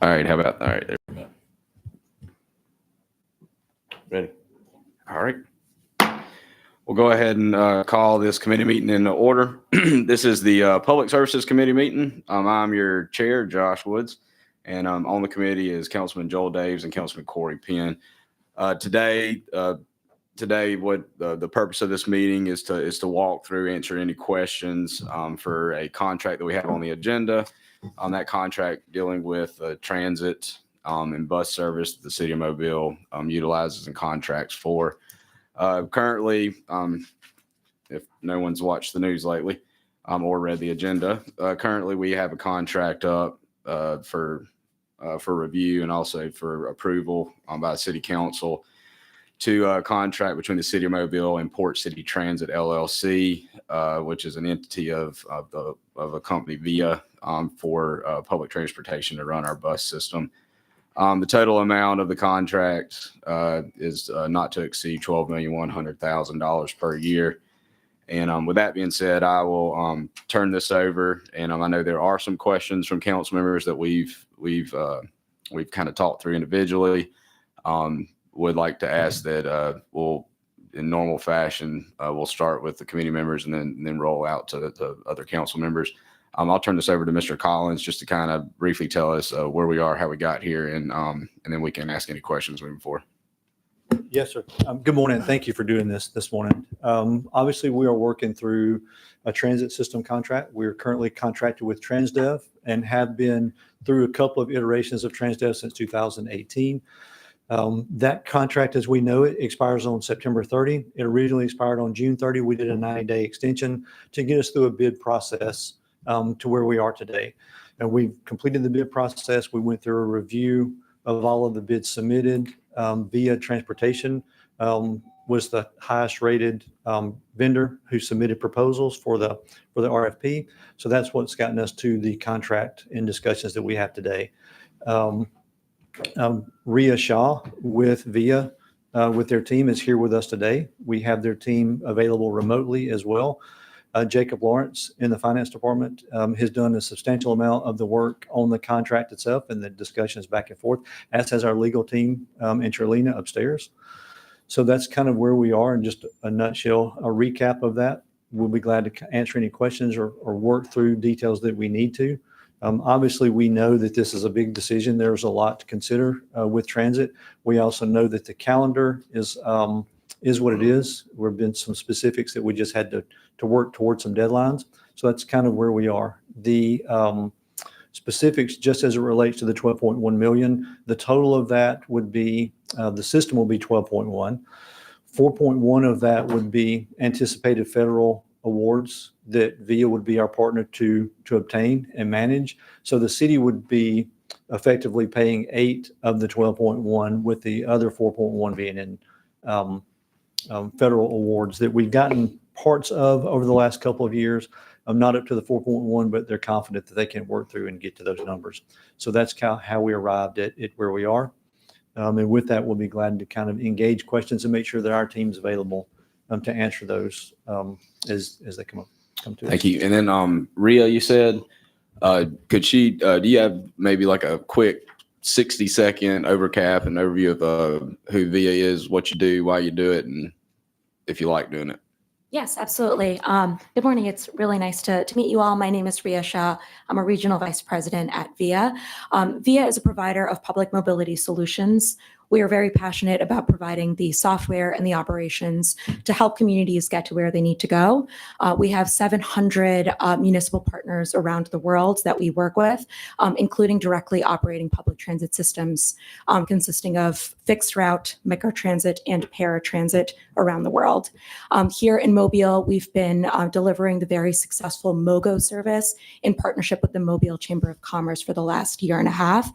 All right, how about, all right, there we go. Ready? All right. We'll go ahead and call this committee meeting into order. This is the Public Services Committee meeting. I'm your chair, Josh Woods, and on the committee is Councilman Joel Daves and Councilman Corey Penn. Today, what the purpose of this meeting is to walk through, answer any questions for a contract that we have on the agenda. On that contract dealing with transit and bus service that the city of Mobile utilizes and contracts for. Currently, if no one's watched the news lately or read the agenda, currently we have a contract up for review and also for approval by the city council to a contract between the city of Mobile and Port City Transit LLC, which is an entity of a company VIA for public transportation to run our bus system. The total amount of the contract is not to exceed $12,100,000 per year. And with that being said, I will turn this over. And I know there are some questions from council members that we've kind of talked through individually. Would like to ask that we'll, in normal fashion, we'll start with the committee members and then roll out to the other council members. I'll turn this over to Mr. Collins just to kind of briefly tell us where we are, how we got here, and then we can ask any questions moving forward. Yes, sir. Good morning. Thank you for doing this morning. Obviously, we are working through a transit system contract. We're currently contracted with Transdev and have been through a couple of iterations of Transdev since 2018. That contract, as we know it, expires on September 30. It originally expired on June 30. We did a 90-day extension to get us through a bid process to where we are today. And we've completed the bid process. We went through a review of all of the bids submitted. VIA Transportation was the highest rated vendor who submitted proposals for the RFP. So that's what's gotten us to the contract and discussions that we have today. Rhea Shaw with VIA with their team is here with us today. We have their team available remotely as well. Jacob Lawrence in the finance department has done a substantial amount of the work on the contract itself and the discussions back and forth, as has our legal team and Charlena upstairs. So that's kind of where we are in just a nutshell, a recap of that. We'll be glad to answer any questions or work through details that we need to. Obviously, we know that this is a big decision. There's a lot to consider with transit. We also know that the calendar is what it is. There have been some specifics that we just had to work towards some deadlines. So that's kind of where we are. The specifics, just as it relates to the 12.1 million, the total of that would be, the system will be 12.1. 4.1 of that would be anticipated federal awards that VIA would be our partner to obtain and manage. So the city would be effectively paying 8 of the 12.1, with the other 4.1 being in federal awards that we've gotten parts of over the last couple of years. Not up to the 4.1, but they're confident that they can work through and get to those numbers. So that's how we arrived at where we are. And with that, we'll be glad to kind of engage questions and make sure that our team's available to answer those as they come to us. Thank you. And then Rhea, you said, do you have maybe like a quick 60-second overcap and overview of who VIA is, what you do, why you do it, and if you like doing it? Yes, absolutely. Good morning. It's really nice to meet you all. My name is Rhea Shah. I'm a regional vice president at VIA. VIA is a provider of public mobility solutions. We are very passionate about providing the software and the operations to help communities get to where they need to go. We have 700 municipal partners around the world that we work with, including directly operating public transit systems, consisting of fixed route, microtransit, and paratransit around the world. Here in Mobile, we've been delivering the very successful MOGO service in partnership with the Mobile Chamber of Commerce for the last year and a half.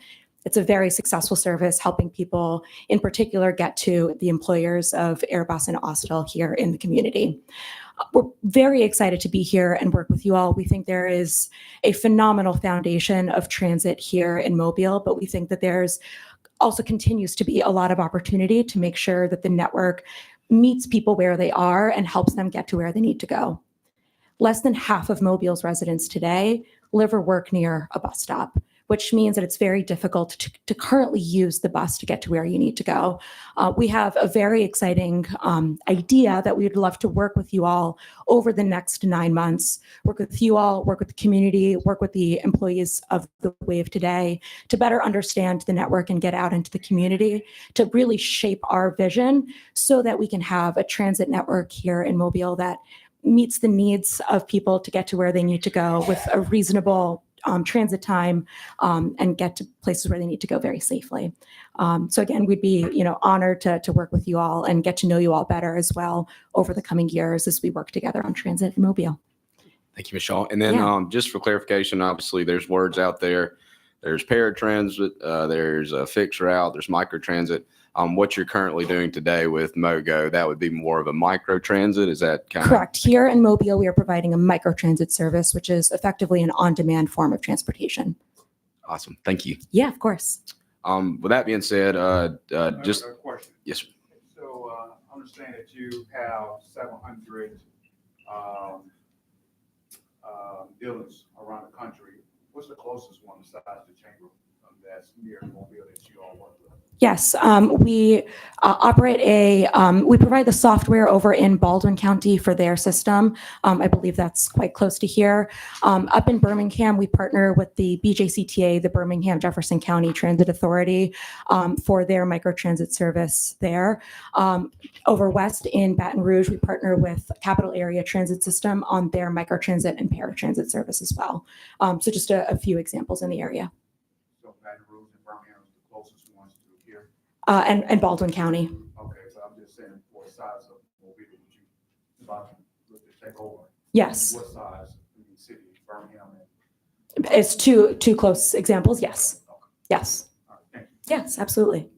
It's a very successful service, helping people in particular get to the employers of Airbus and Austal here in the community. We're very excited to be here and work with you all. We think there is a phenomenal foundation of transit here in Mobile, but we think that there's also continues to be a lot of opportunity to make sure that the network meets people where they are and helps them get to where they need to go. Less than half of Mobile's residents today live or work near a bus stop, which means that it's very difficult to currently use the bus to get to where you need to go. We have a very exciting idea that we would love to work with you all over the next 9 months, work with you all, work with the community, work with the employees of the Wave today to better understand the network and get out into the community to really shape our vision so that we can have a transit network here in Mobile that meets the needs of people to get to where they need to go with a reasonable transit time and get to places where they need to go very safely. So again, we'd be honored to work with you all and get to know you all better as well over the coming years as we work together on transit in Mobile. Thank you, Michelle. And then Yeah. just for clarification, obviously there's words out there. There's paratransit, there's a fixed route, there's microtransit. What you're currently doing today with MoGo, that would be more of a microtransit. Is that kind Correct. Here in Mobile, we are providing a microtransit service, which is effectively an on-demand form of transportation. Awesome? Thank you. Yeah, of course. With that being said, just A question. yes, sir. So, I understand that you have 700 dealers around the country. What's the closest one besides the chamber that's near Mobile that you all work with? Yes, we operate we provide the software over in Baldwin County for their system. I believe that's quite close to here. Up in Birmingham, we partner with the BJCTA, the Birmingham Jefferson County Transit Authority, for their microtransit service there. Over west in Baton Rouge, we partner with Capital Area Transit System on their microtransit and paratransit service as well. So just a few examples in the area. So Baton Rouge and Birmingham is the closest ones to here. And Baldwin County. Okay, so I'm just saying for size of Mobile, would you about to look to take over? Yes, What size in the city, Birmingham? it's two close examples. Yes, Okay. yes, All right, thank you. yes, absolutely.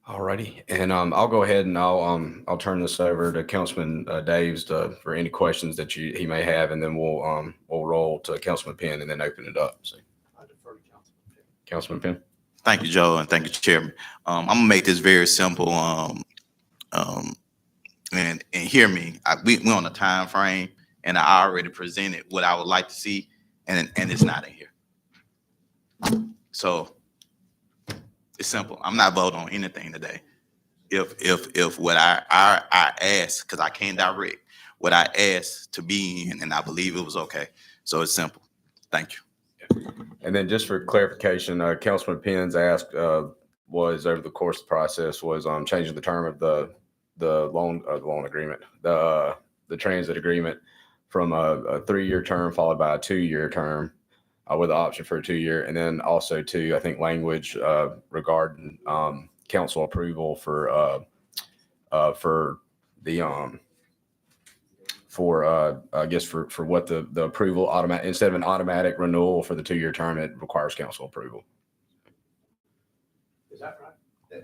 Alrighty, and I'll go ahead and I'll turn this over to Councilman Daves for any questions that he may have, and then we'll roll to Councilman Penn and then open it up. So, I defer to Councilman Penn. Councilman Penn. Thank you, Joe, and thank you, Chairman. I'm gonna make this very simple. And hear me. We're on a time frame, and I already presented what I would like to see, and it's not in here. So it's simple. I'm not voting on anything today. If what I asked, because I can't direct what I asked to be in, and I believe it was okay. So it's simple. Thank you. And then just for clarification, Councilman Penn's ask was over the course of the process was changing the term of the loan agreement, the transit agreement from a 3-year term followed by a 2-year term with the option for a 2-year, and then also I think language regarding council approval for the I guess for what the approval automatic, instead of an automatic renewal for the 2-year term, it requires council approval. Is that right?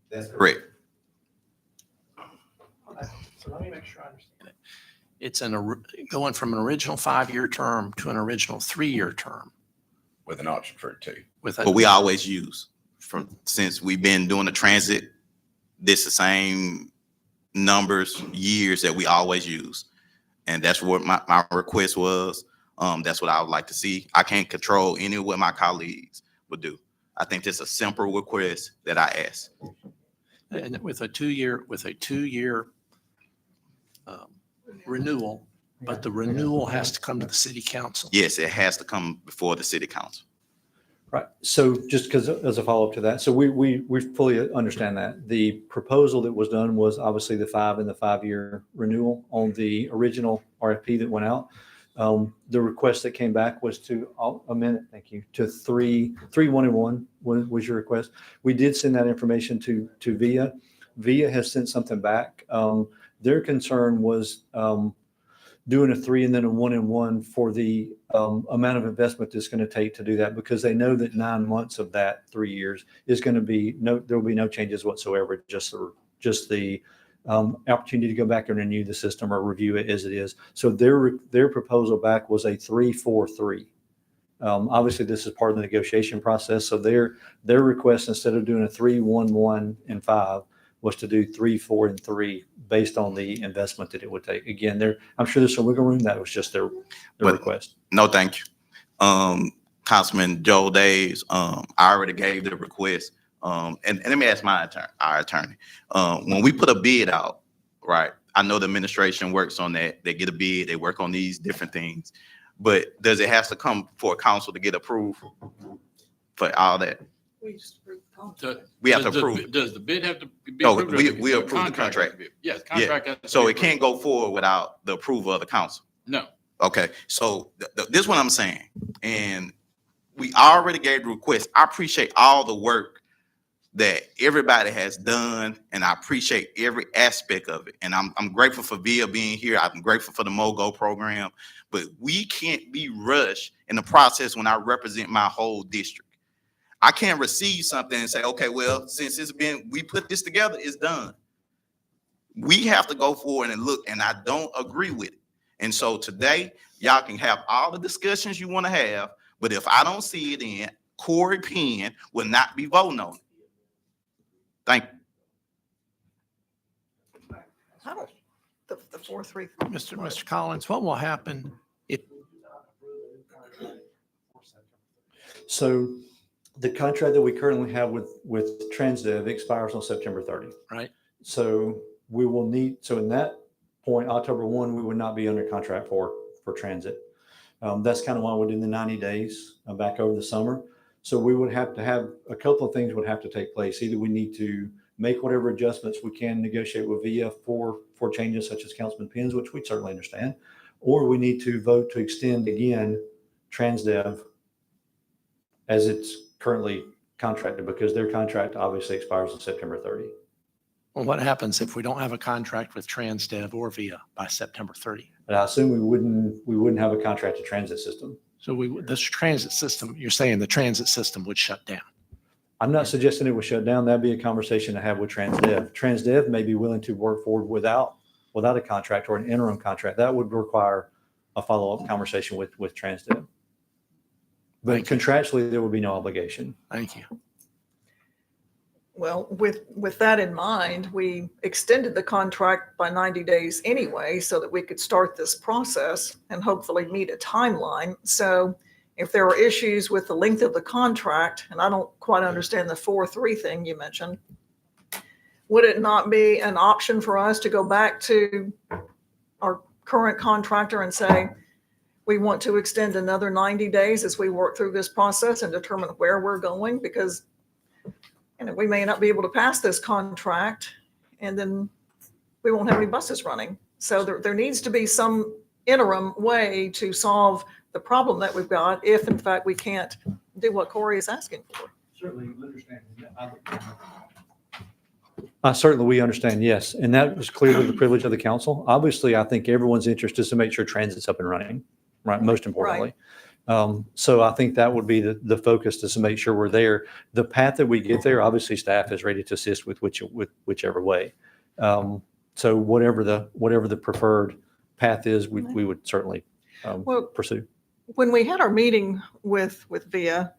That's correct. So let me make sure I understand it. It's going from an original 5-year term to an original 3-year term With an option for a 2. with a. But we always use since we've been doing the transit, this the same numbers, years that we always use. And that's what my request was. That's what I would like to see. I can't control any of what my colleagues would do. I think this is a simple request that I asked. And with a 2-year renewal, but the renewal has to come to the city council. Yes, it has to come before the city council. Right. So just because as a follow-up to that, so we fully understand that. The proposal that was done was obviously the 5 and the 5-year renewal on the original RFP that went out. The request that came back was to amend it, thank you, to 3, 1 and 1 was your request. We did send that information to VIA. VIA has sent something back. Their concern was doing a 3 and then a 1 and 1 for the amount of investment that's going to take to do that, because they know that 9 months of that 3 years is going to be there will be no changes whatsoever, just the opportunity to go back and renew the system or review it as it is. So their proposal back was a 3-4-3. Obviously, this is part of the negotiation process. So their request, instead of doing a 3, 1, 1, and 5, was to do 3, 4, and 3 based on the investment that it would take. Again, I'm sure there's some wiggle room. That was just their But- request. No, thank you. Councilman Joe Days, I already gave the request. And let me ask our attorney. When we put a bid out, right? I know the administration works on that. They get a bid, they work on these different things. But does it have to come for council to get approved for all that? We have to approve it. Does the bid have to be No, approved? or we the approve the has to contract. be- Yes, contract. has to So be it can't approved. go forward without the approval of the council. No. Okay, so this is what I'm saying. And we already gave the request. I appreciate all the work that everybody has done, and I appreciate every aspect of it. And I'm grateful for VIA being here. I'm grateful for the MOGO program, but we can't be rushed in the process when I represent my whole district. I can't receive something and say, okay, well, since we put this together, it's done. We have to go forward and look, and I don't agree with it. And so today, y'all can have all the discussions you want to have, but if I don't see it in, Corey Penn will not be voting on it. Thank you. How do the 4-3? Mr. Collins, what will happen if, So the contract that we currently have with Transdev expires on September 30. right? So we will need, so in that point, October 1, we would not be under contract for transit. That's kind of why we're doing the 90 days back over the summer. So we would have to have a couple of things would have to take place. Either we need to make whatever adjustments we can, negotiate with VIA for changes such as Councilman Penn's, which we certainly understand, or we need to vote to extend again Transdev as it's currently contracted, because their contract obviously expires on September 30. Well, what happens if we don't have a contract with Transdev or VIA by September 30? And I assume we wouldn't have a contracted transit system. So this transit system, you're saying the transit system would shut down? I'm not suggesting it was shut down. That'd be a conversation to have with Transdev. Transdev may be willing to work forward without a contract or an interim contract. That would require a follow-up conversation with Transdev. But Thank you. contractually, there would be no obligation. Thank you. Well, with that in mind, we extended the contract by 90 days anyway, so that we could start this process and hopefully meet a timeline. So if there are issues with the length of the contract, and I don't quite understand the 4-3 thing you mentioned, would it not be an option for us to go back to our current contractor and say, we want to extend another 90 days as we work through this process and determine where we're going? Because we may not be able to pass this contract, and then we won't have any buses running. So there needs to be some interim way to solve the problem that we've got if, in fact, we can't do what Corey is asking for. Certainly understand. Certainly, we understand, yes. And that was clearly the privilege of the council. Obviously, I think everyone's interest is to make sure transit's up and running, right? Most importantly. So I think that would be the focus, is to make sure we're there. The path that we get there, obviously staff is ready to assist with whichever way. So whatever the preferred path is, we would certainly pursue. When we had our meeting with VIA,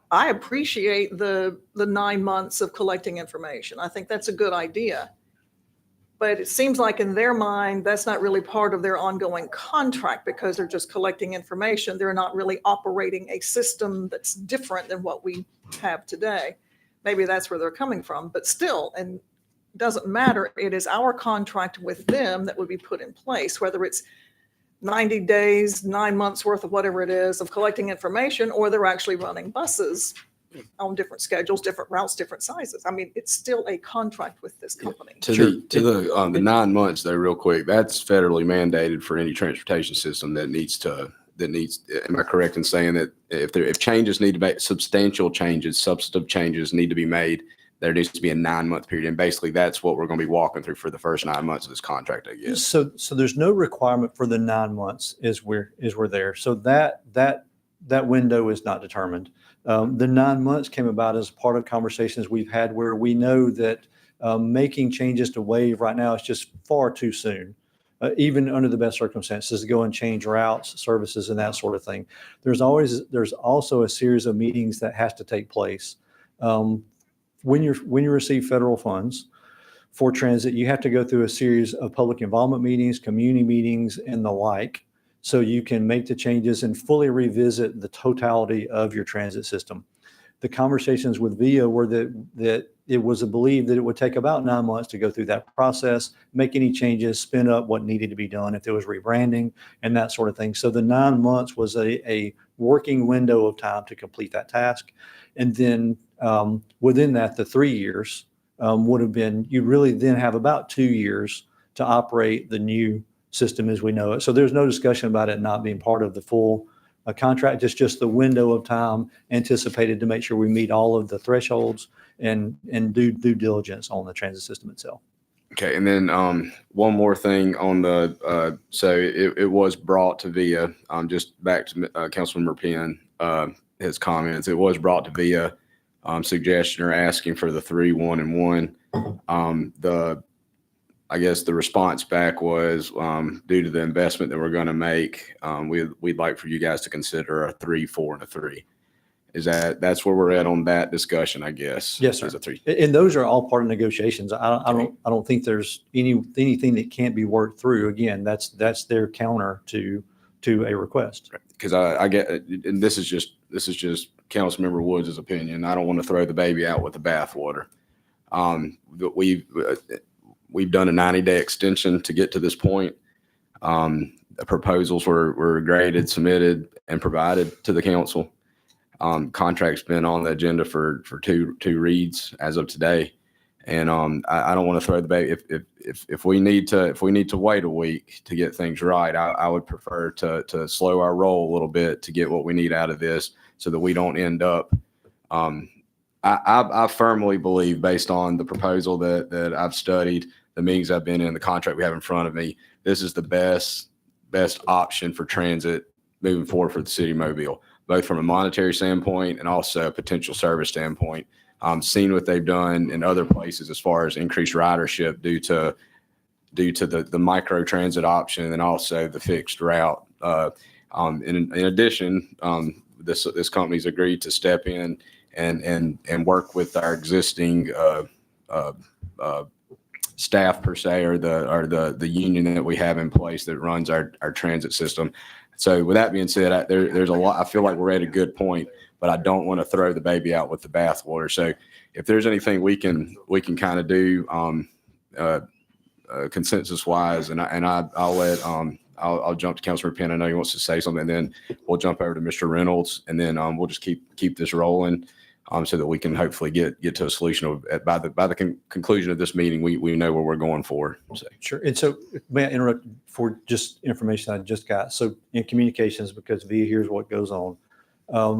I appreciate the 9 months of collecting information. I think that's a good idea. But it seems like in their mind, that's not really part of their ongoing contract, because they're just collecting information. They're not really operating a system that's different than what we have today. Maybe that's where they're coming from, but still, and it doesn't matter. It is our contract with them that would be put in place, whether it's 90 days, 9 months worth of whatever it is of collecting information, or they're actually running buses on different schedules, different routes, different sizes. I mean, it's still a contract with this company. To the 9 months though, real quick, that's federally mandated for any transportation system that needs, am I correct in saying that if changes need to be, substantial changes, substantive changes need to be made, there needs to be a 9-month period. And basically that's what we're going to be walking through for the first 9 months of this contract, I guess. So there's no requirement for the 9 months is we're there. So that window is not determined. The 9 months came about as part of conversations we've had where we know that making changes to WAVE right now is just far too soon, even under the best circumstances, to go and change routes, services, and that sort of thing. There's also a series of meetings that has to take place. When you receive federal funds for transit, you have to go through a series of public involvement meetings, community meetings, and the like. so you can make the changes and fully revisit the totality of your transit system. The conversations with VIA were that it was believed that it would take about 9 months to go through that process, make any changes, spin up what needed to be done, if there was rebranding and that sort of thing. So the 9 months was a working window of time to complete that task. And then within that, the 3 years would have been, you really then have about 2 years to operate the new system as we know it. So there's no discussion about it not being part of the full contract. It's just the window of time anticipated to make sure we meet all of the thresholds and do due diligence on the transit system itself. Okay, and then one more thing on the so it was brought to VIA. Just back to Councilmember Penn, his comments. It was brought to VIA suggestion or asking for the 3, 1, and 1. I guess the response back was due to the investment that we're going to make, we'd like for you guys to consider a 3, 4, and a 3. That's where we're at on that discussion, I guess? Yes, sir. Is a 3. And those are all part of negotiations. I don't think there's anything that can't be worked through. Again, that's their counter to a request. Because I get, and this is just Councilmember Woods' opinion. I don't want to throw the baby out with the bathwater. We've done a 90-day extension to get to this point. The proposals were graded, submitted, and provided to the council. Contract's been on the agenda for two reads as of today, and I don't want to throw the baby. If we need to wait a week to get things right, I would prefer to slow our roll a little bit to get what we need out of this, so that we don't end up. I firmly believe, based on the proposal that I've studied, the meetings I've been in, the contract we have in front of me, this is the best option for transit moving forward for the city of Mobile, both from a monetary standpoint and also a potential service standpoint. Seen what they've done in other places as far as increased ridership due to the micro transit option and also the fixed route. In addition, this company's agreed to step in and work with our existing staff per se, or the union that we have in place that runs our transit system. So with that being said, there's a lot. I feel like we're at a good point, but I don't want to throw the baby out with the bathwater. So if there's anything we can kind of do consensus wise, and I'll jump to Councilor Penn. I know he wants to say something, and then we'll jump over to Mr. Reynolds, and then we'll just keep this rolling. So that we can hopefully get to a solution by the conclusion of this meeting, we know where we're going for. So. Sure. And so may I interrupt for just information I just got? So in communications, because VIA hears what goes on,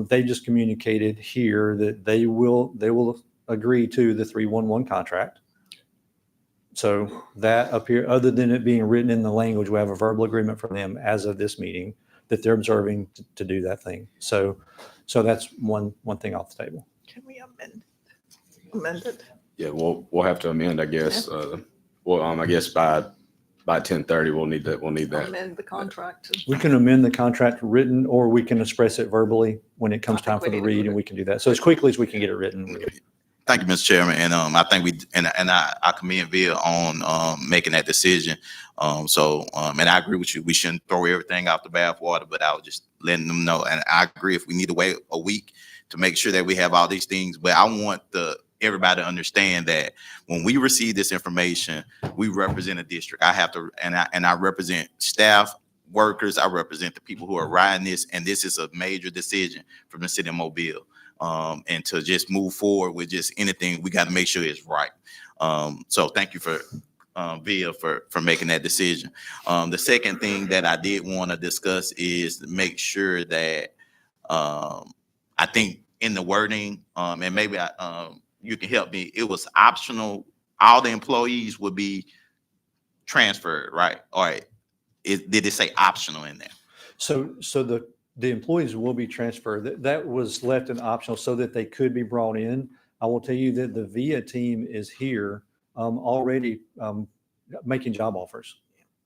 they just communicated here that they will agree to the 311 contract. So that up here, other than it being written in the language, we have a verbal agreement from them as of this meeting that they're observing to do that thing. So that's one thing off the table. Can we amend it? Yeah, we'll have to amend, I guess. I guess by 10:30 we'll need that. Amend the contract. We can amend the contract written, or we can express it verbally when it comes I time think for we the need to read, do and it. we can do that. So as quickly as we can get it written. Thank you, Mr. Chairman. And I think I commend VIA on making that decision. And I agree with you. We shouldn't throw everything out the bathwater, but I was just letting them know. And I agree, if we need to wait a week to make sure that we have all these things, but I want everybody to understand that when we receive this information, we represent a district. I have to, and I represent staff, workers. I represent the people who are riding this, and this is a major decision from the city of Mobile. And to just move forward with just anything, we got to make sure it's right. So thank you for VIA for making that decision. The second thing that I did want to discuss is to make sure that I think in the wording, and maybe you can help me, it was optional. All the employees would be transferred, right? All right. Did it say optional in there? So the employees will be transferred. That was left an optional so that they could be brought in. I will tell you that the VIA team is here already making job offers.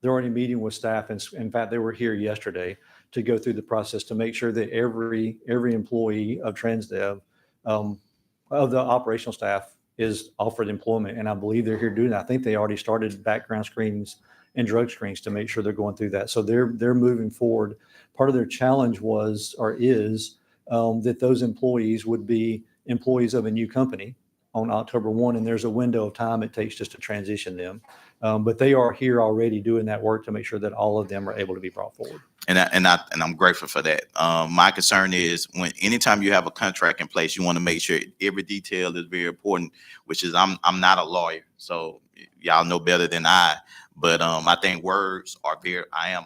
They're already meeting with staff. And in fact, they were here yesterday to go through the process to make sure that every employee of TransDev, of the operational staff, is offered employment. And I believe they're here doing that. I think they already started background screenings and drug screens to make sure they're going through that. So they're moving forward. Part of their challenge was or is that those employees would be employees of a new company on October 1, and there's a window of time it takes just to transition them. But they are here already doing that work to make sure that all of them are able to be brought forward. And I'm grateful for that. My concern is anytime you have a contract in place, you want to make sure every detail is very important, which is I'm not a lawyer, so y'all know better than I, but I think words are I am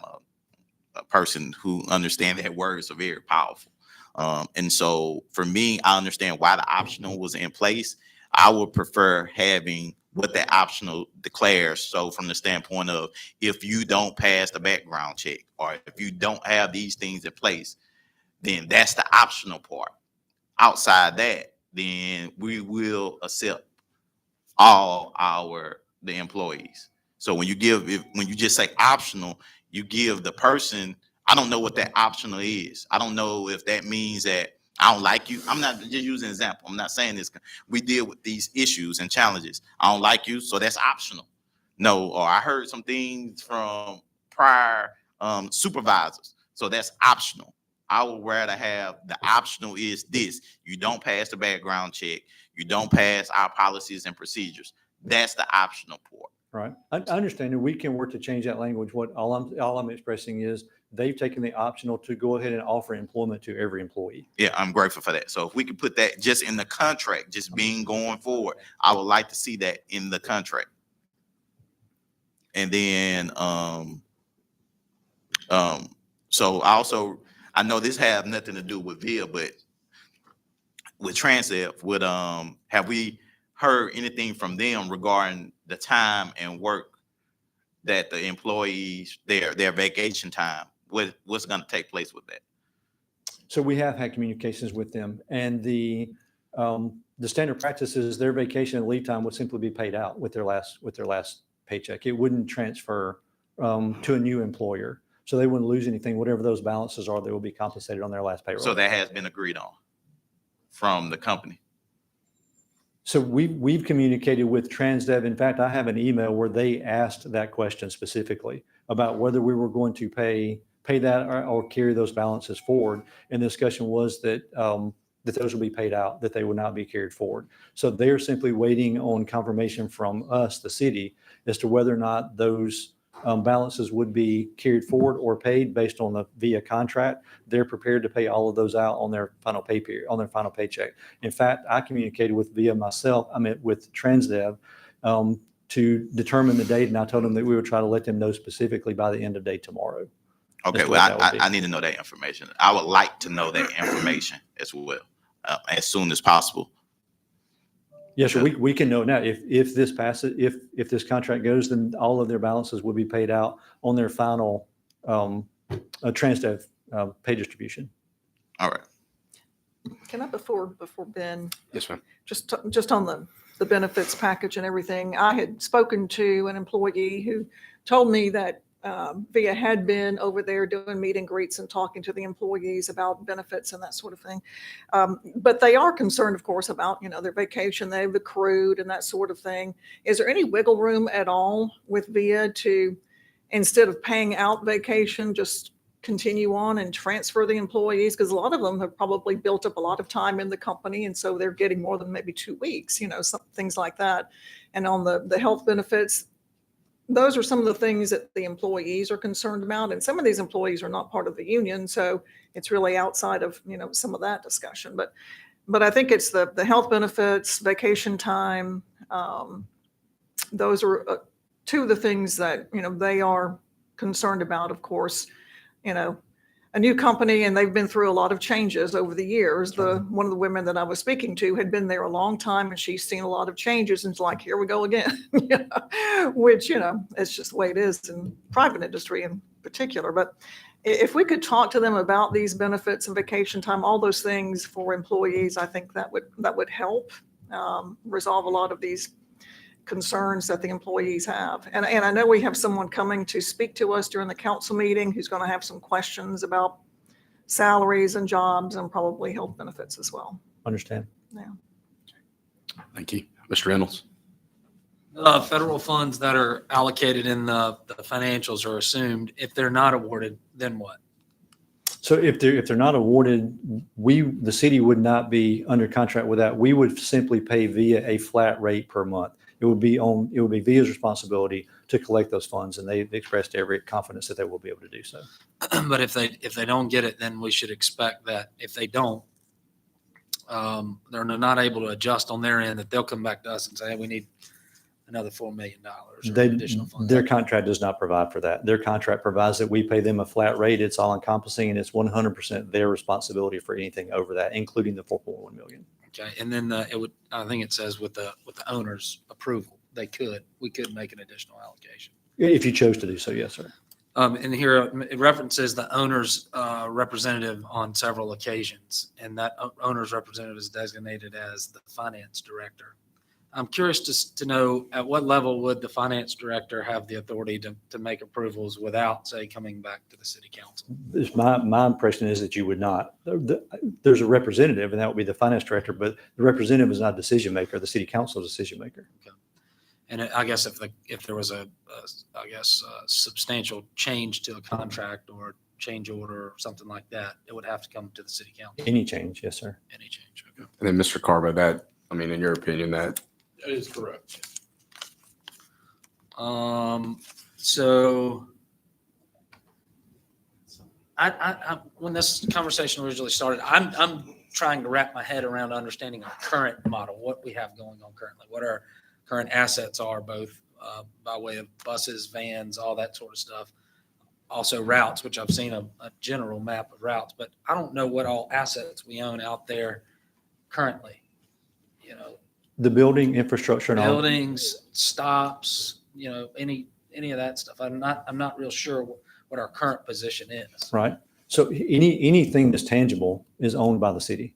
a person who understands that words are very powerful. And so for me, I understand why the optional was in place. I would prefer having what that optional declares. So from the standpoint of if you don't pass the background check or if you don't have these things in place, then that's the optional part. Outside that, then we will accept all the employees. So when you just say optional, you give the person, I don't know what that optional is. I don't know if that means that I don't like you. I'm not just using an example. I'm not saying this. We deal with these issues and challenges. I don't like you, so that's optional. No, or I heard some things from prior supervisors, so that's optional. I would rather have the optional is this. You don't pass the background check. You don't pass our policies and procedures. That's the optional part. Right. I understand, and we can work to change that language. What all I'm expressing is they've taken the optional to go ahead and offer employment to every employee. Yeah, I'm grateful for that. So if we could put that just in the contract, just being going forward, I would like to see that in the contract. And then, so I know this has nothing to do with VIA, but with TransDev, have we heard anything from them regarding the time and work that the employees, their vacation time, what's going to take place with that? So we have had communications with them, and the standard practice is their vacation and leave time would simply be paid out with their last paycheck. It wouldn't transfer to a new employer, so they wouldn't lose anything. Whatever those balances are, they will be compensated on their last payroll. So that has been agreed on from the company. So we've communicated with TransDev. In fact, I have an email where they asked that question specifically about whether we were going to pay that or carry those balances forward. And the discussion was that that those will be paid out, that they would not be carried forward. So they're simply waiting on confirmation from us, the city, as to whether or not those balances would be carried forward or paid based on the VIA contract. They're prepared to pay all of those out on their final pay period, on their final paycheck. In fact, I communicated with VIA myself, with TransDev, to determine the date, and I told them that we would try to let them know specifically by the end of day tomorrow. Okay, well, I need to know that information. I would like to know that information as well, as soon as possible. Yes, sir. We can know now if this passes, if this contract goes, then all of their balances will be paid out on their final TransDev pay distribution. All right. Can I, before Ben, Yes, ma'am. just on the benefits package and everything, I had spoken to an employee who told me that VIA had been over there doing meet and greets and talking to the employees about benefits and that sort of thing. But they are concerned, of course, about, their vacation they've accrued and that sort of thing. Is there any wiggle room at all with VIA to, instead of paying out vacation, just continue on and transfer the employees? Because a lot of them have probably built up a lot of time in the company, and so they're getting more than maybe 2 weeks, some things like that. And on the health benefits, those are some of the things that the employees are concerned about. And some of these employees are not part of the union, so it's really outside of, some of that discussion. But I think it's the health benefits, vacation time. Those are two of the things that, they are concerned about. Of course, a new company, and they've been through a lot of changes over the years. One of the women that I was speaking to had been there a long time, and she's seen a lot of changes, and it's like, here we go again, which, it's just the way it is in private industry in particular. But if we could talk to them about these benefits and vacation time, all those things for employees, I think that would help resolve a lot of these concerns that the employees have. And I know we have someone coming to speak to us during the council meeting who's going to have some questions about salaries and jobs and probably health benefits as well. Understand. Yeah. Thank you. Mr. Reynolds. Federal funds that are allocated in the financials are assumed. If they're not awarded, then what? So if they're not awarded, the city would not be under contract with that. We would simply pay via a flat rate per month. It would be Via's responsibility to collect those funds, and they've expressed every confidence that they will be able to do so. But if they don't get it, then we should expect that if they don't, they're not able to adjust on their end, that they'll come back to us and say, hey, we need another $4 million or additional funds. Their contract does not provide for that. Their contract provides that we pay them a flat rate. It's all encompassing, and it's 100% their responsibility for anything over that, including the 4.1 million. Okay, and then I think it says with the owner's approval, we could make an additional allocation. If you chose to do so, yes, sir. And here it references the owner's representative on several occasions, and that owner's representative is designated as the finance director. I'm curious to know at what level would the finance director have the authority to make approvals without, say, coming back to the city council? My impression is that you would not. There's a representative, and that would be the finance director, but the representative is not a decision maker. The city council is a decision maker. Okay. And I guess if there was a substantial change to a contract or change order or something like that, it would have to come to the city council. Any change, yes, sir. Any change, okay. And then Mr. Carba, in your opinion, that That is correct. So I when this conversation originally started, I'm trying to wrap my head around understanding our current model, what we have going on currently, what our current assets are, both by way of buses, vans, all that sort of stuff. Also routes, which I've seen a general map of routes, but I don't know what all assets we own out there currently. You know, The building infrastructure and all. buildings, stops, any of that stuff. I'm not real sure what our current position is. Right. So anything that's tangible is owned by the city,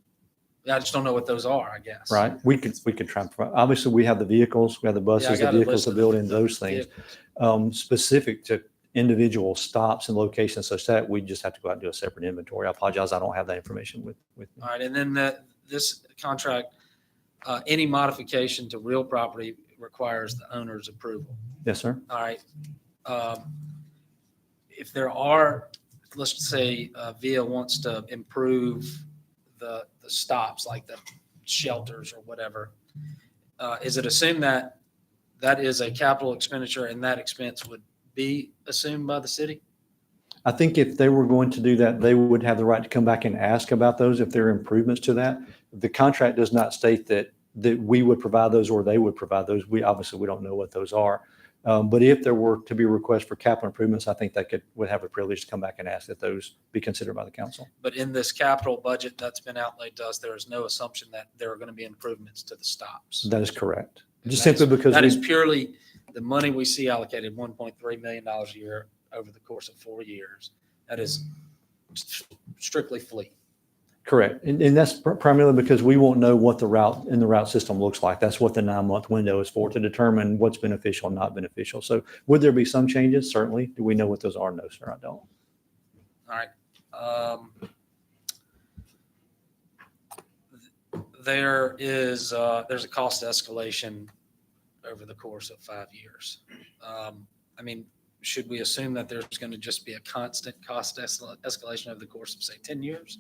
I just don't know what those are, I guess. right? We could try and provide, obviously we have the vehicles, we have the Yeah, I buses, the got a vehicles, list the of buildings, those things. vehicles. Specific to individual stops and locations such that we just have to go out and do a separate inventory. I apologize. I don't have that information with me. All right, and then this contract, any modification to real property requires the owner's approval. Yes, sir. All right. If there are, let's say, VIA wants to improve the stops, like the shelters or whatever, is it assumed that that is a capital expenditure and that expense would be assumed by the city? I think if they were going to do that, they would have the right to come back and ask about those if there are improvements to that. The contract does not state that we would provide those or they would provide those. We don't know what those are. But if there were to be a request for capital improvements, I think that would have a privilege to come back and ask that those be considered by the council. But in this capital budget that's been outlaid to us, there is no assumption that there are going to be improvements to the stops. That is correct. Just That is- simply because That is we- purely the money we see allocated, $1.3 million a year over the course of 4 years. That is strictly fleet. correct. And that's primarily because we won't know what the route system looks like. That's what the 9-month window is for, to determine what's beneficial and not beneficial. So would there be some changes? Certainly. Do we know what those are? No, sir, I don't. All right. There's a cost escalation over the course of 5 years. Should we assume that there's going to just be a constant cost escalation over the course of, say, 10 years?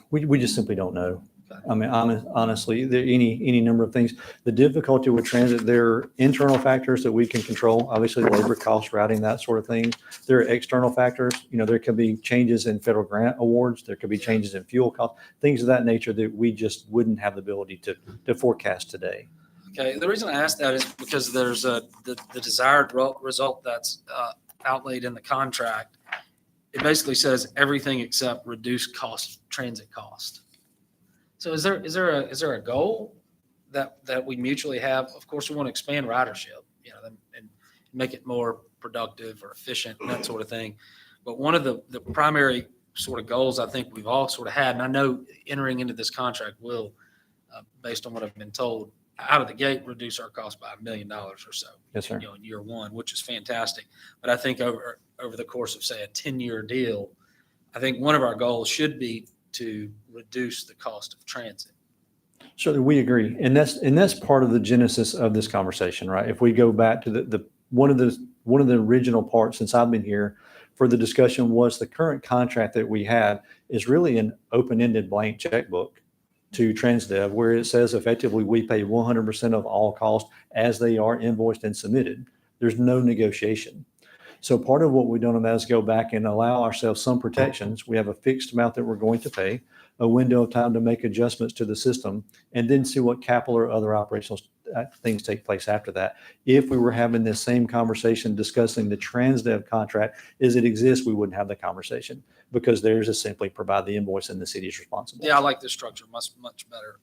We just simply don't know. Okay. I mean, honestly, there any number of things. The difficulty with transit, there are internal factors that we can control, obviously labor costs, routing, that sort of thing. There are external factors. There could be changes in federal grant awards. There could be changes in fuel costs, things of that nature that we just wouldn't have the ability to forecast today. Okay, the reason I ask that is because there's the desired result that's outlaid in the contract. It basically says everything except reduced transit cost. So is there a goal that we mutually have? Of course, we want to expand ridership, and make it more productive or efficient and that sort of thing. But one of the primary sort of goals I think we've all sort of had, and I know entering into this contract will, based on what I've been told, out of the gate, reduce our cost by $1 million or so. Yes, sir. In year one, which is fantastic. But I think over the course of, say, a 10-year deal, I think one of our goals should be to reduce the cost of transit. So we agree. And that's part of the genesis of this conversation, right? If we go back to the one of the original parts since I've been here for the discussion was the current contract that we have is really an open-ended blank checkbook to Transdev, where it says effectively we pay 100% of all costs as they are invoiced and submitted. There's no negotiation. So part of what we've done on that is go back and allow ourselves some protections. We have a fixed amount that we're going to pay, a window of time to make adjustments to the system, and then see what capital or other operational things take place after that. If we were having this same conversation discussing the Transdev contract as it exists, we wouldn't have the conversation because theirs is simply provide the invoice and the city is responsible. Yeah, I like this structure much better.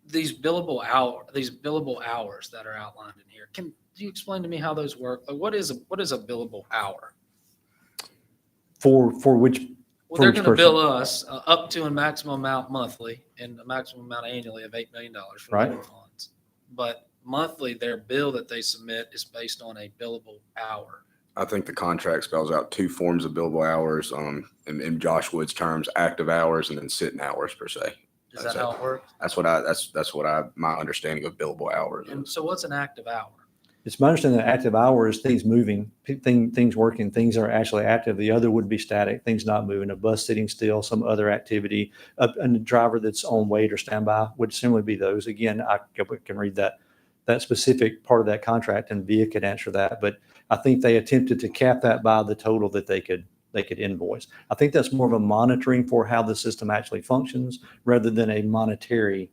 These billable hours that are outlined in here, can you explain to me how those work? Like what is a billable hour? For which, Well, For they're each going to person. bill us up to a maximum amount monthly and a maximum amount annually of $8 million for Right. legal funds. But monthly, their bill that they submit is based on a billable hour. I think the contract spells out two forms of billable hours, in Josh Wood's terms, active hours and then sitting hours per se. Is that how it works? That's what my understanding of billable hours And is. so what's an active hour? it's my understanding that active hour is things moving, things working, things are actually active. The other would be static, things not moving, a bus sitting still, some other activity, a driver that's on wait or standby would similarly be those. Again, I can read that specific part of that contract and VIA could answer that. But I think they attempted to cap that by the total that they could invoice. I think that's more of a monitoring for how the system actually functions rather than a monetary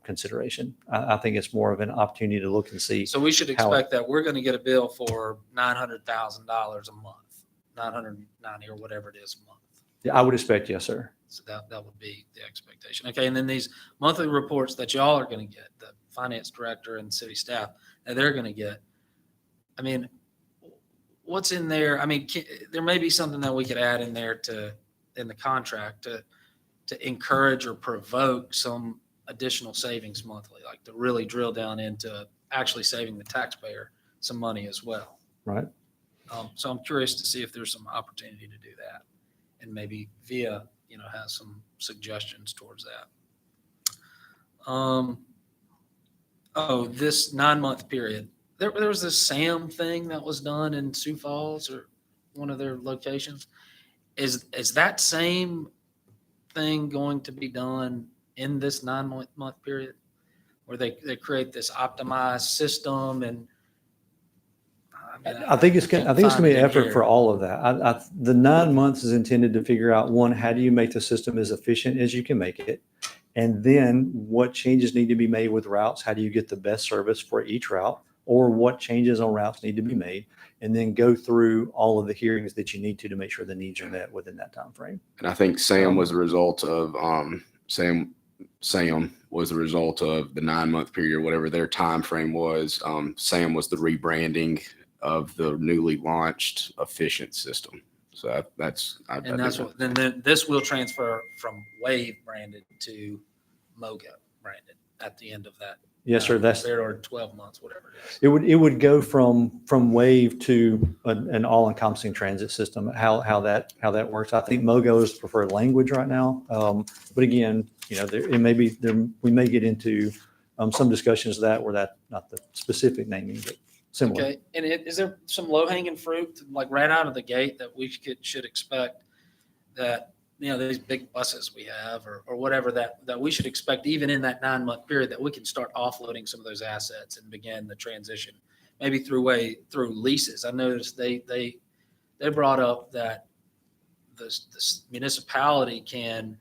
consideration. I think it's more of an opportunity to look and see. So we should how- expect that we're going to get a bill for $900,000 a month, 990 or whatever it is a month. Yeah, I would expect, yes, sir. So that would be the expectation. Okay, and then these monthly reports that y'all are going to get, the finance director and city staff, that they're going to get. I mean, what's in there? I mean, there may be something that we could add in there in the contract to encourage or provoke some additional savings monthly, like to really drill down into actually saving the taxpayer some money as well. Right. So I'm curious to see if there's some opportunity to do that, and maybe VIA, has some suggestions towards that. This 9-month period. There was this SAM thing that was done in Sioux Falls or one of their locations. Is that same thing going to be done in this 9-month period, where they create this optimized system? And I think it's going to be an effort for all of that. The 9 months is intended to figure out, one, how do you make the system as efficient as you can make it? And then what changes need to be made with routes? How do you get the best service for each route? Or what changes on routes need to be made? And then go through all of the hearings that you need to make sure the needs are met within that time frame. And I think Sam was the result of Sam was the result of the 9-month period, whatever their time frame was. Sam was the rebranding of the newly launched efficient system. So then this will transfer from Wave branded to Mogo branded at the end of that. Yes, sir. That's or 12 months, whatever it is. it would go from Wave to an all-encompassing transit system. How that works. I think Mogo is the preferred language right now. But again, we may get into some discussions of that where that not the specific naming, but similar. Okay, and is there some low-hanging fruit, like right out of the gate, that we should expect that, these big buses we have or whatever that we should expect even in that 9-month period, that we can start offloading some of those assets and begin the transition, maybe through leases? I noticed they brought up that this municipality can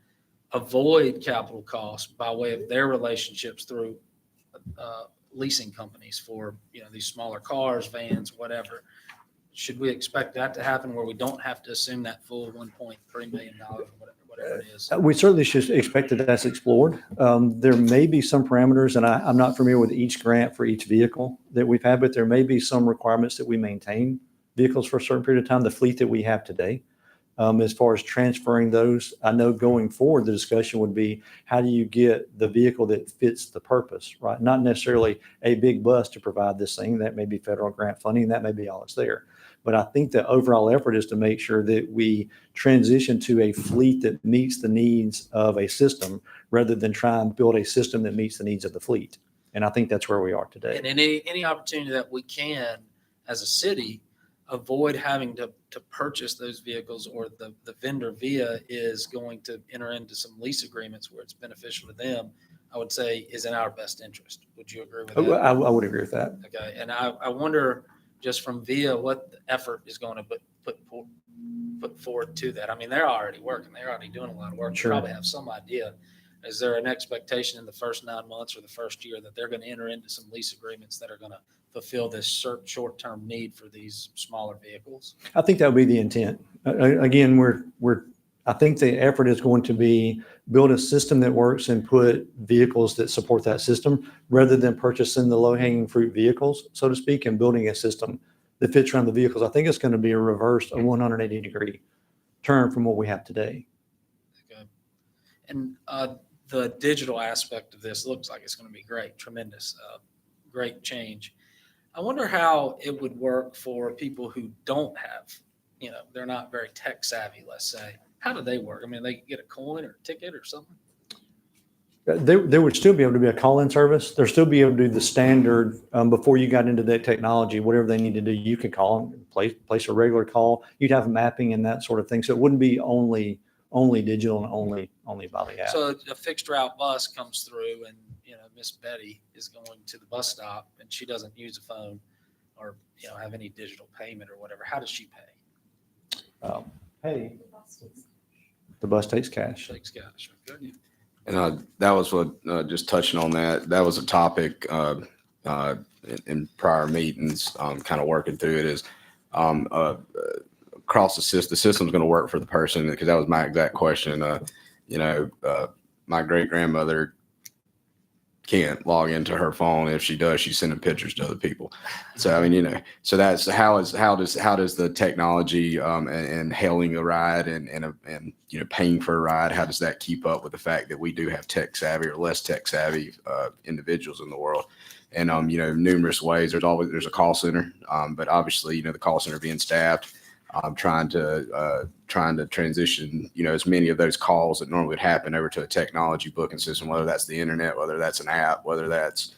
avoid capital costs by way of their relationships through leasing companies for these smaller cars, vans, whatever. Should we expect that to happen where we don't have to assume that full $1.3 million or whatever it is? We certainly should expect that that's explored. There may be some parameters, and I'm not familiar with each grant for each vehicle that we've had, but there may be some requirements that we maintain vehicles for a certain period of time, the fleet that we have today. As far as transferring those, I know going forward, the discussion would be, how do you get the vehicle that fits the purpose, right? Not necessarily a big bus to provide this thing. That may be federal grant funding. That may be all that's there. But I think the overall effort is to make sure that we transition to a fleet that meets the needs of a system rather than try and build a system that meets the needs of the fleet. And I think that's where we are today. And any opportunity that we can, as a city, avoid having to purchase those vehicles, or the vendor VIA is going to enter into some lease agreements where it's beneficial to them, I would say is in our best interest. Would you agree with that? I would agree with that. Okay, and I wonder, just from VIA, what the effort is going to put forward to that. I mean, they're already working, they're already doing a lot of work. They Sure. probably have some idea. Is there an expectation in the first 9 months or the first year that they're going to enter into some lease agreements that are going to fulfill this short-term need for these smaller vehicles? I think that would be the intent. Again, I think the effort is going to be build a system that works and put vehicles that support that system rather than purchasing the low-hanging fruit vehicles, so to speak, and building a system that fits around the vehicles. I think it's going to be a 180-degree turn from what we have today. Okay. And the digital aspect of this looks like it's going to be great, tremendous, great change. I wonder how it would work for people who don't have, they're not very tech savvy, let's say. How do they work? I mean, they get a coin or a ticket or something? There would still be able to be a call-in service. There'll still be able to do the standard before you got into that technology, whatever they need to do, you could call them, place a regular call. You'd have mapping and that sort of thing. So it wouldn't be only digital and only by the app. So a fixed route bus comes through and, Miss Betty is going to the bus stop and she doesn't use a phone or, have any digital payment or whatever. How does she pay? Hey, the bus takes cash. Shakes cash. Okay. And that was what, just touching on that, that was a topic in prior meetings, kind of working through it is across the system's going to work for the person, because that was my exact question. My great grandmother can't log into her phone. If she does, she's sending pictures to other people. So I mean, so that's how does the technology and hailing a ride and paying for a ride, how does that keep up with the fact that we do have tech savvy or less tech savvy individuals in the world? And numerous ways. There's a call center, but obviously the call center being staffed, trying to transition as many of those calls that normally would happen over to a technology booking system, whether that's the internet, whether that's an app, whether that's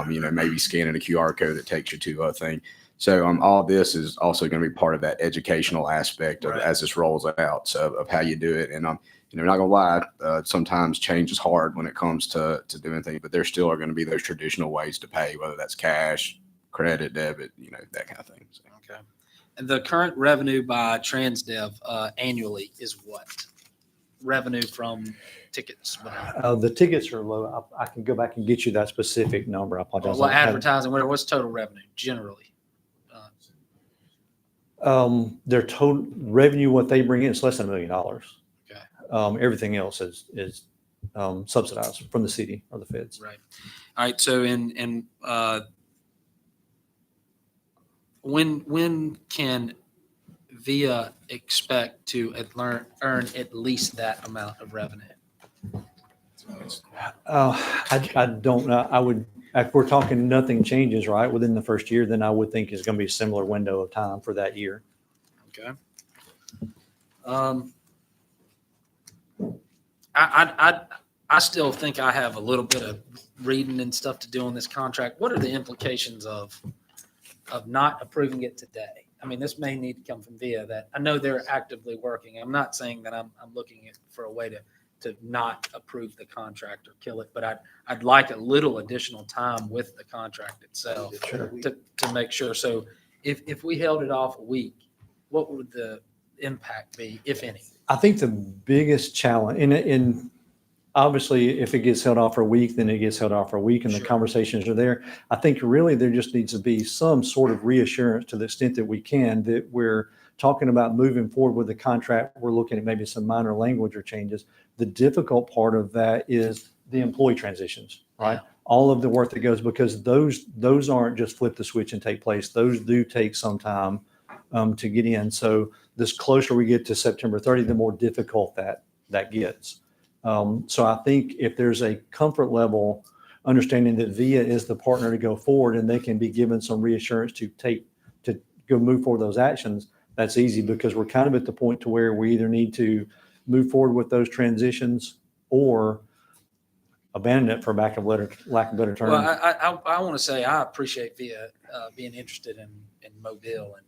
maybe scanning a QR code that takes you to a thing. So all this is also going to be part of that educational aspect of, Right. as this rolls out, so of how you do it. And not gonna lie, sometimes change is hard when it comes to doing things, but there still are going to be those traditional ways to pay, whether that's cash, credit, debit, that kind of thing. So. Okay. And the current revenue by Transdev annually is what? Revenue from tickets? The tickets are low. I can go back and get you that specific number. I apologize. Well, advertising, what's total revenue generally? Their total revenue, what they bring in, is less than $1 million. Okay. Everything else is subsidized from the city or the feds. Right. All right. So when can VIA expect to earn at least that amount of revenue? I don't know. If we're talking nothing changes, right, within the first year, then I would think it's going to be a similar window of time for that year. Okay. I still think I have a little bit of reading and stuff to do on this contract. What are the implications of not approving it today? I mean, this may need to come from VIA. That I know they're actively working. I'm not saying that I'm looking for a way to not approve the contract or kill it, but I'd like a little additional time with the contract itself to make sure. So if we held it off a week, what would the impact be, if any? I think the biggest challenge, and obviously if it gets held off for a week, then it gets held off for a week and the Sure. conversations are there. I think really there just needs to be some sort of reassurance to the extent that we can, that we're talking about moving forward with the contract. We're looking at maybe some minor language or changes. The difficult part of that is the employee transitions, right? Yeah. All of the work that goes, because those aren't just flip the switch and take place. Those do take some time to get in. So this closer we get to September 30, the more difficult that gets. So I think if there's a comfort level, understanding that VIA is the partner to go forward and they can be given some reassurance to go move forward those actions, that's easy because we're kind of at the point to where we either need to move forward with those transitions or abandon it for lack of a better term. Well, I want to say I appreciate VIA being interested in Mobile, and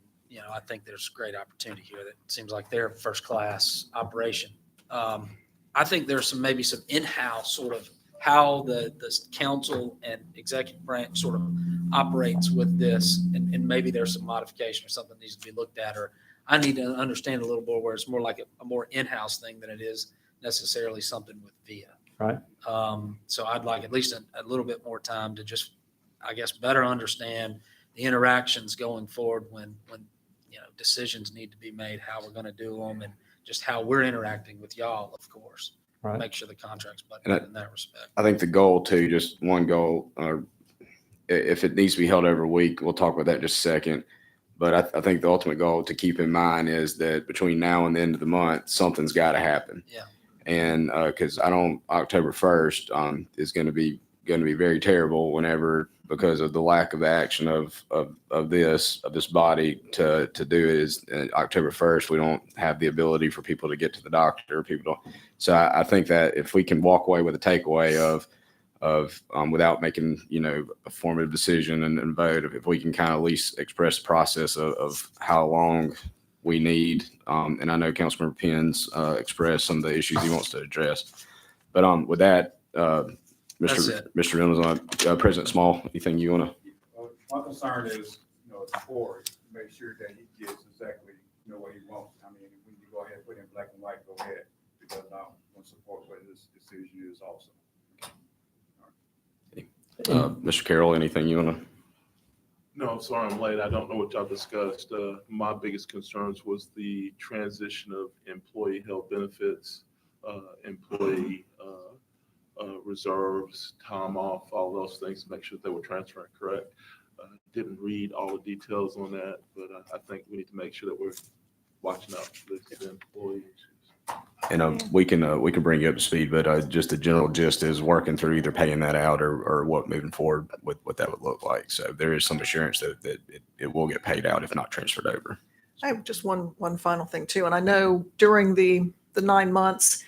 I think there's great opportunity here. That seems like they're a first class operation. I think there's maybe some in-house sort of how the council and executive branch sort of operates with this, and maybe there's some modification or something needs to be looked at, or I need to understand a little more where it's more like a more in-house thing than it is necessarily something with VIA. Right. So I'd like at least a little bit more time to just, I guess, better understand the interactions going forward when decisions need to be made, how we're going to do them, and just how we're interacting with y'all, of course. Right. Make sure the contract's buttoned in that respect. I think the goal too, just one goal, if it needs to be held over a week, we'll talk about that in just a second. But I think the ultimate goal to keep in mind is that between now and the end of the month, something's got to happen. Yeah. And because October 1st is going to be very terrible whenever, because of the lack of action of this body to do it, is October 1st. We don't have the ability for people to get to the doctor. So I think that if we can walk away with a takeaway of without making a formative decision and vote, if we can kind of at least express the process of how long we need, and I know Councilmember Penn's expressed some of the issues he wants to address. But with that, That's it. Mr. Reynolds, President Small, anything you want to? My concern is, the board, make sure that he gets exactly, what he wants. I mean, when you go ahead, put in black and white, go ahead, because I'm going to support what his decision is also. Mr. Carroll, anything you want to? No, I'm sorry I'm late. I don't know what y'all discussed. My biggest concerns was the transition of employee health benefits, employee reserves, time off, all those things, to make sure that they were transferring correct. Didn't read all the details on that, but I think we need to make sure that we're watching out for the employee issues. And we can bring you up to speed, but just the general gist is working through either paying that out or what moving forward with what that would look like. So there is some assurance that it will get paid out if not transferred over. I have just one final thing too. And I know during the 9 months,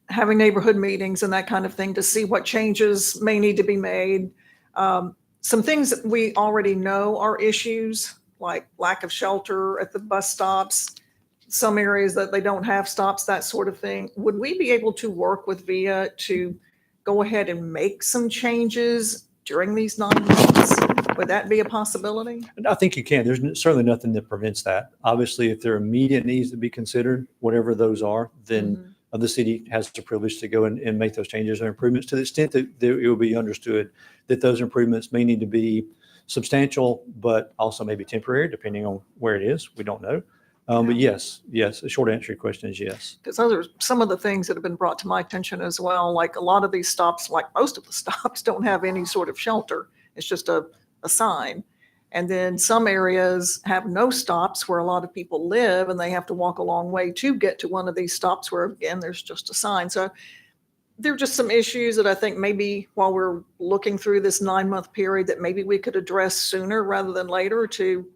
having neighborhood meetings and that kind of thing to see what changes may need to be made. Some things that we already know are issues, like lack of shelter at the bus stops, some areas that they don't have stops, that sort of thing. Would we be able to work with VIA to go ahead and make some changes during these 9 months? Would that be a possibility? I think you can. There's certainly nothing that prevents that. Obviously, if there are immediate needs to be considered, whatever those are, then the city has the privilege to go and make those changes or improvements to the extent that it will be understood that those improvements may need to be substantial, but also maybe temporary, depending on where it is. We don't know. But yes, the short answer to your question is yes. Because those are some of the things that have been brought to my attention as well. Like a lot of these stops, like most of the stops, don't have any sort of shelter. It's just a sign. And then some areas have no stops where a lot of people live and they have to walk a long way to get to one of these stops where, again, there's just a sign. So there are just some issues that I think maybe while we're looking through this 9-month period that maybe we could address sooner rather than later to,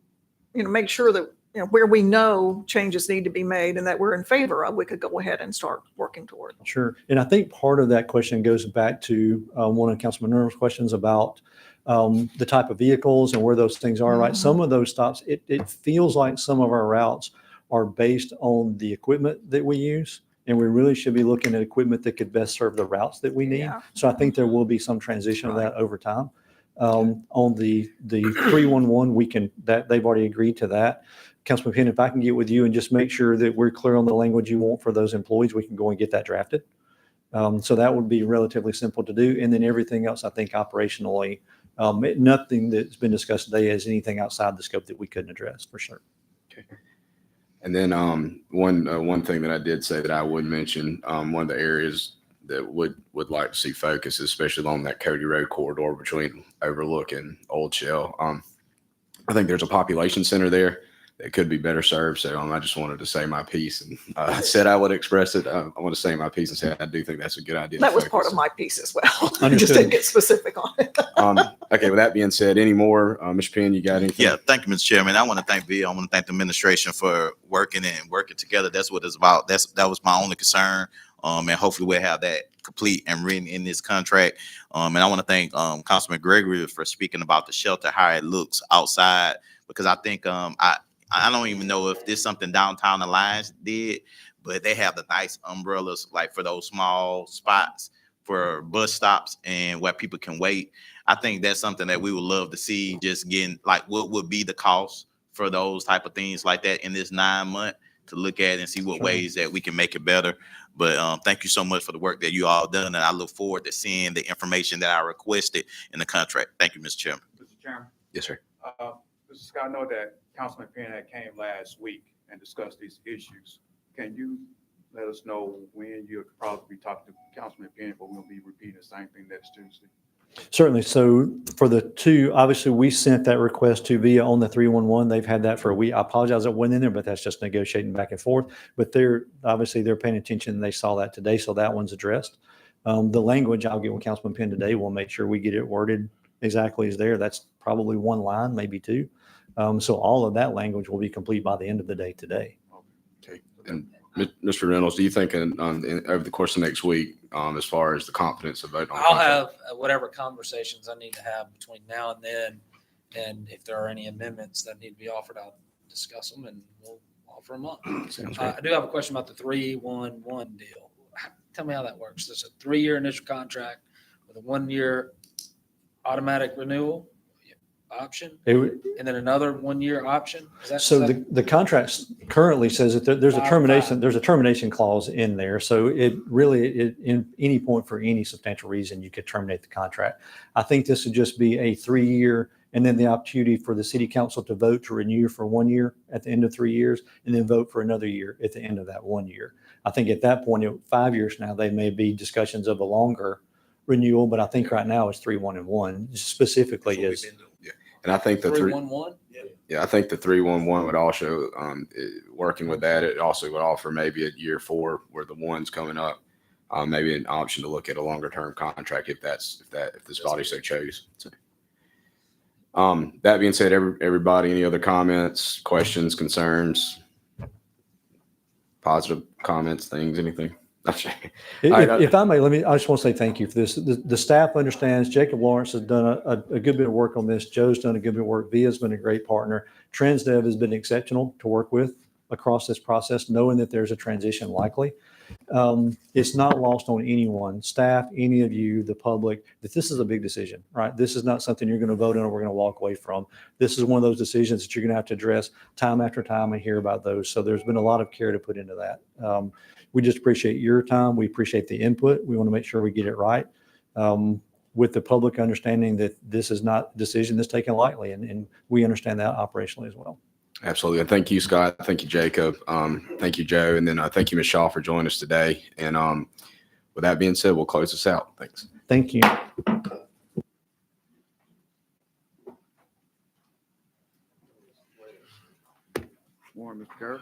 make sure that, where we know changes need to be made and that we're in favor of, we could go ahead and start working toward them. Sure. And I think part of that question goes back to one of Councilman Earl's questions about the type of vehicles and where those things are, right? Some of those stops, it feels like some of our routes are based on the equipment that we use. And we really should be looking at equipment that could best serve the routes that we need. Yeah. So I think there will be some transition of that over time. On the 311, they've already agreed to that. Councilman Penn, if I can get with you and just make sure that we're clear on the language you want for those employees, we can go and get that drafted. So that would be relatively simple to do. And then everything else, I think operationally, nothing that's been discussed today is anything outside the scope that we couldn't address for sure. Okay. And then one thing that I did say that I would mention, one of the areas that would like to see focus, especially along that Cody Road corridor between Overlook and Old Shell. I think there's a population center there that could be better served. So I just wanted to say my piece and said I would express it. I want to say my piece and say I do think that's a good idea. to That was part focus. of my piece as well. I just Understood. didn't get specific on it. Okay, with that being said, any more, Mr. Penn, you got anything? Yeah, thank you, Mr. Chairman. I want to thank VIA. I want to thank the administration for working together. That's what it's about. That was my only concern. And hopefully we'll have that complete and written in this contract. And I want to thank Councilman Gregory for speaking about the shelter, how it looks outside, because I think I don't even know if this is something Downtown Alliance did, but they have the nice umbrellas like for those small spots for bus stops and where people can wait. I think that's something that we would love to see, just getting like what would be the cost for those type of things like that in this 9 month to look at and see what Sure. ways that we can make it better. But thank you so much for the work that you all done. And I look forward to seeing the information that I requested in the contract. Thank you, Mr. Chairman. Mr. Chairman, Yes, sir. Mr. Scott, I know that Councilman Penn had came last week and discussed these issues. Can you let us know when you'll probably be talking to Councilman Penn, but we'll be repeating the same thing next Tuesday? Certainly. So for the two, obviously, we sent that request to VIA on the 311. They've had that for a week. I apologize it went in there, but that's just negotiating back and forth. But they're paying attention and they saw that today. So that one's addressed. The language I'll get with Councilman Penn today. We'll make sure we get it worded exactly as there. That's probably one line, maybe two. So all of that language will be complete by the end of the day today. Okay. And Mr. Reynolds, do you think over the course of next week, as far as the confidence of voting on the I'll contract? have whatever conversations I need to have between now and then. And if there are any amendments that need to be offered, I'll discuss them and we'll offer them up. Sounds great. I do have a question about the 3-1-1 deal. Tell me how that works. There's a 3-year initial contract with a 1-year automatic renewal option It would- and then another 1-year option. Is that So the contract currently says that there's a Five. termination clause in there. So it really, in any point for any substantial reason, you could terminate the contract. I think this would just be a 3-year and then the opportunity for the city council to vote to renew for 1 year at the end of 3 years and then vote for another year at the end of that 1 year. I think at that point, 5 years now, they may be discussions of a longer renewal, but I think right now it's 3-1-1 specifically is. And I think the 3-1-1? I think the 3-1-1 would also, working with that, it also would offer maybe at year 4 where the one's coming up, maybe an option to look at a longer term contract if this body so chose. So, that being said, everybody, any other comments, questions, concerns, positive comments, things, anything? If I may, I just want to say thank you for this. The staff understands. Jacob Lawrence has done a good bit of work on this. Joe's done a good bit of work. Via's been a great partner. Transdev has been exceptional to work with across this process, knowing that there's a transition likely. It's not lost on anyone, staff, any of you, the public, that this is a big decision, right? This is not something you're going to vote on or we're going to walk away from. This is one of those decisions that you're going to have to address time after time and hear about those. So there's been a lot of care to put into that. We just appreciate your time. We appreciate the input. We want to make sure we get it right. With the public understanding that this is not a decision that's taken lightly. And we understand that operationally as well. Absolutely. And thank you, Scott. Thank you, Jacob. Thank you, Joe. And then thank you, Ms. Shaw, for joining us today. And with that being said, we'll close this out. Thanks. Thank you. Warren, Mr. Garrett?